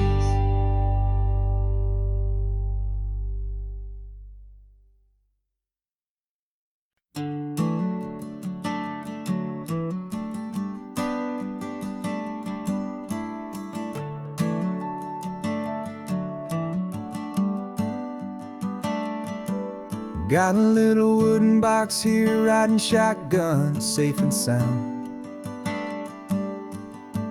Speaker 3: Got a little wooden box here, riding shotgun, safe and sound.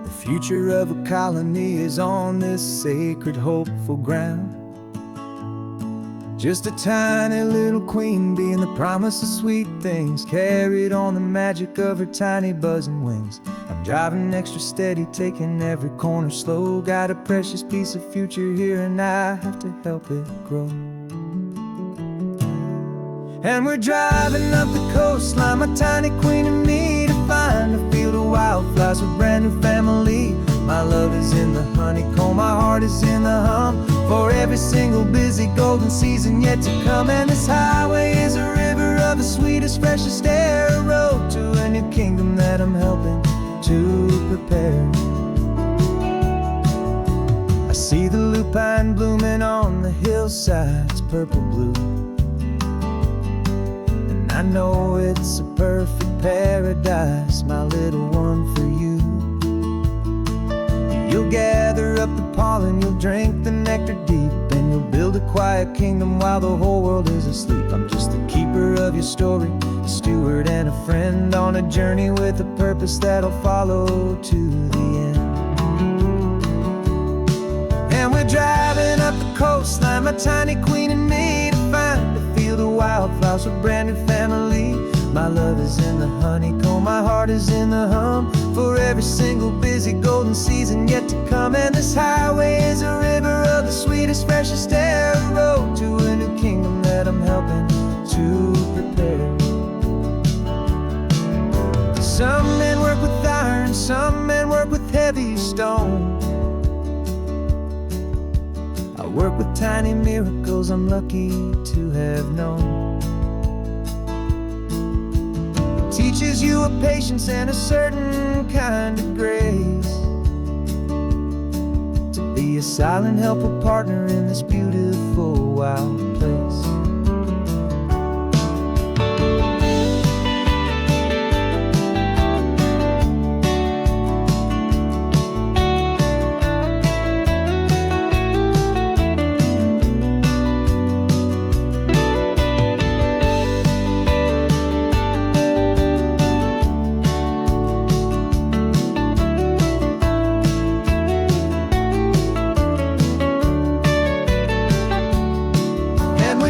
Speaker 3: The future of a colony is on this sacred, hopeful ground. Just a tiny little queen bee and the promise of sweet things, carried on the magic of her tiny buzzing wings. I'm driving extra steady, taking every corner slow. Got a precious piece of future here and I have to help it grow. And we're driving up the coastline, my tiny queen and me, to find a field of wildflowers with a brand new family. My love is in the honeycomb, my heart is in the hum, for every single busy golden season yet to come. And this highway is a river of the sweetest, freshest air, a road to a new kingdom that I'm helping to prepare. I see the lupine blooming on the hillsides, purple blue. I know it's a perfect paradise, my little one, for you. You'll gather up the pollen, you'll drink the nectar deep, and you'll build a quiet kingdom while the whole world is asleep. I'm just the keeper of your story, a steward and a friend, on a journey with a purpose that'll follow to the end. And we're driving up the coastline, my tiny queen and me, to find a field of wildflowers with a brand new family. My love is in the honeycomb, my heart is in the hum, for every single busy golden season yet to come. And this highway is a river of the sweetest, freshest air, a road to a new kingdom that I'm helping to prepare. Some men work with iron, some men work with heavy stone. I work with tiny miracles I'm lucky to have known. Teaches you a patience and a certain kind of grace, to be a silent, helpful partner in this beautiful, wild place.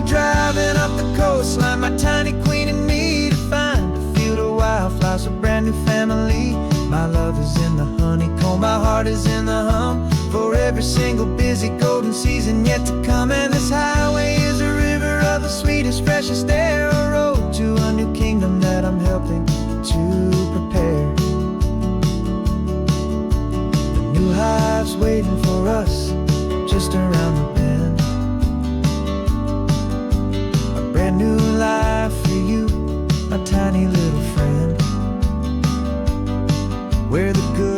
Speaker 3: Driving up the coastline, my tiny queen and me, to find a field of wildflowers, a brand new family. My love is in the honeycomb, my heart is in the hum, for every single busy golden season yet to come. And this highway is a river of the sweetest, freshest air, a road to a new kingdom that I'm helping to prepare. The new hive's waiting for us just around the bend. New life for you, my tiny little friend, where the good